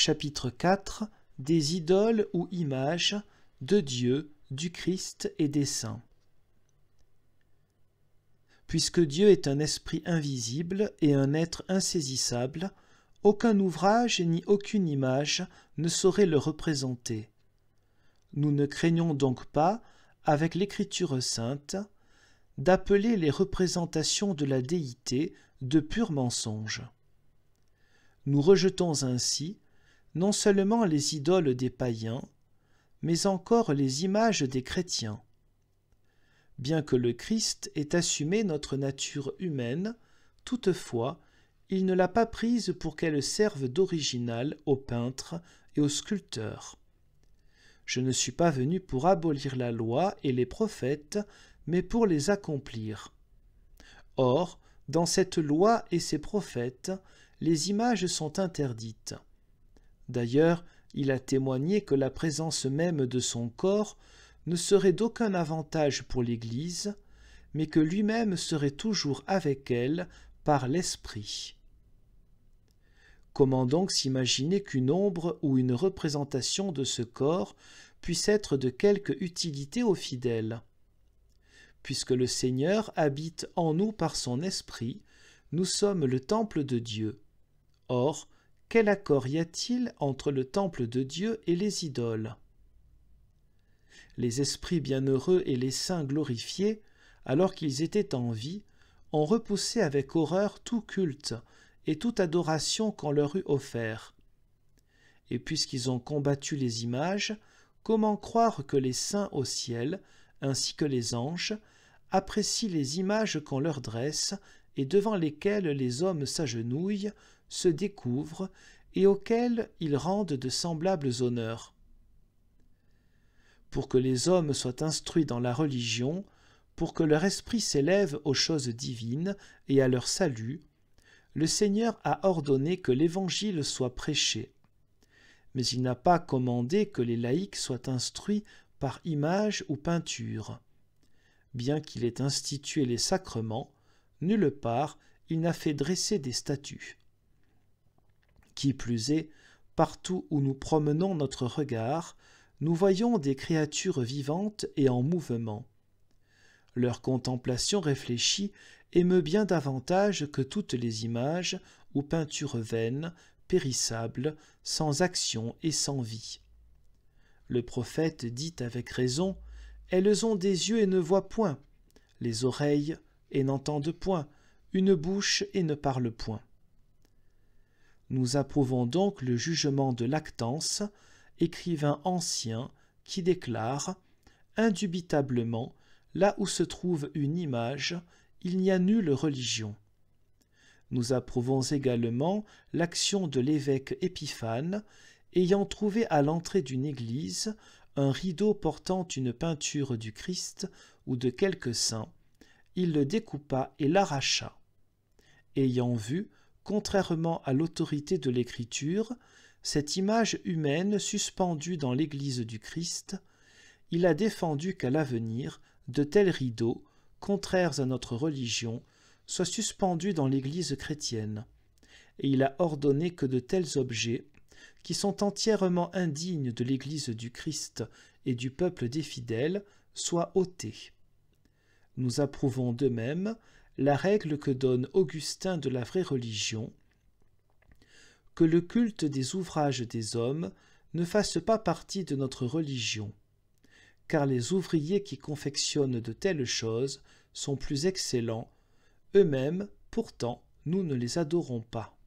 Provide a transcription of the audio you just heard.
Chapitre 4 des idoles ou images de Dieu, du Christ et des saints. Puisque Dieu est un esprit invisible et un être insaisissable, aucun ouvrage ni aucune image ne saurait le représenter. Nous ne craignons donc pas, avec l'Écriture sainte, d'appeler les représentations de la déité de purs mensonges. Nous rejetons ainsi non seulement les idoles des païens, mais encore les images des chrétiens. Bien que le Christ ait assumé notre nature humaine, toutefois, il ne l'a pas prise pour qu'elle serve d'original aux peintres et aux sculpteurs. Je ne suis pas venu pour abolir la loi et les prophètes, mais pour les accomplir. Or, dans cette loi et ces prophètes, les images sont interdites. D'ailleurs, il a témoigné que la présence même de son corps ne serait d'aucun avantage pour l'Église, mais que lui-même serait toujours avec elle par l'Esprit. Comment donc s'imaginer qu'une ombre ou une représentation de ce corps puisse être de quelque utilité aux fidèles? Puisque le Seigneur habite en nous par son Esprit, nous sommes le temple de Dieu. Or, quel accord y a-t-il entre le temple de Dieu et les idoles? Les esprits bienheureux et les saints glorifiés, alors qu'ils étaient en vie, ont repoussé avec horreur tout culte et toute adoration qu'on leur eût offert. Et puisqu'ils ont combattu les images, comment croire que les saints au ciel, ainsi que les anges, apprécient les images qu'on leur dresse et devant lesquelles les hommes s'agenouillent, se découvrent et auxquelles ils rendent de semblables honneurs? Pour que les hommes soient instruits dans la religion, pour que leur esprit s'élève aux choses divines et à leur salut, le Seigneur a ordonné que l'Évangile soit prêché. Mais il n'a pas commandé que les laïcs soient instruits par image ou peinture. Bien qu'il ait institué les sacrements, nulle part il n'a fait dresser des statues. Qui plus est, partout où nous promenons notre regard, nous voyons des créatures vivantes et en mouvement. Leur contemplation réfléchie émeut bien davantage que toutes les images ou peintures vaines, périssables, sans action et sans vie. Le prophète dit avec raison « Elles ont des yeux et ne voient point, les oreilles et n'entendent point, une bouche et ne parlent point. » Nous approuvons donc le jugement de Lactance, écrivain ancien, qui déclare « Indubitablement, là où se trouve une image, il n'y a nulle religion. » Nous approuvons également l'action de l'évêque Épiphane, ayant trouvé à l'entrée d'une église un rideau portant une peinture du Christ ou de quelque saint, il le découpa et l'arracha. Ayant vu, contrairement à l'autorité de l'Écriture, cette image humaine suspendue dans l'église du Christ, il a défendu qu'à l'avenir, de tels rideaux, contraires à notre religion, soient suspendus dans l'église chrétienne, et il a ordonné que de tels objets, qui sont entièrement indignes de l'église du Christ et du peuple des fidèles, soient ôtés. Nous approuvons de même la règle que donne Augustin de la vraie religion, que le culte des ouvrages des hommes ne fasse pas partie de notre religion, car les ouvriers qui confectionnent de telles choses sont plus excellents, eux-mêmes, pourtant, nous ne les adorons pas.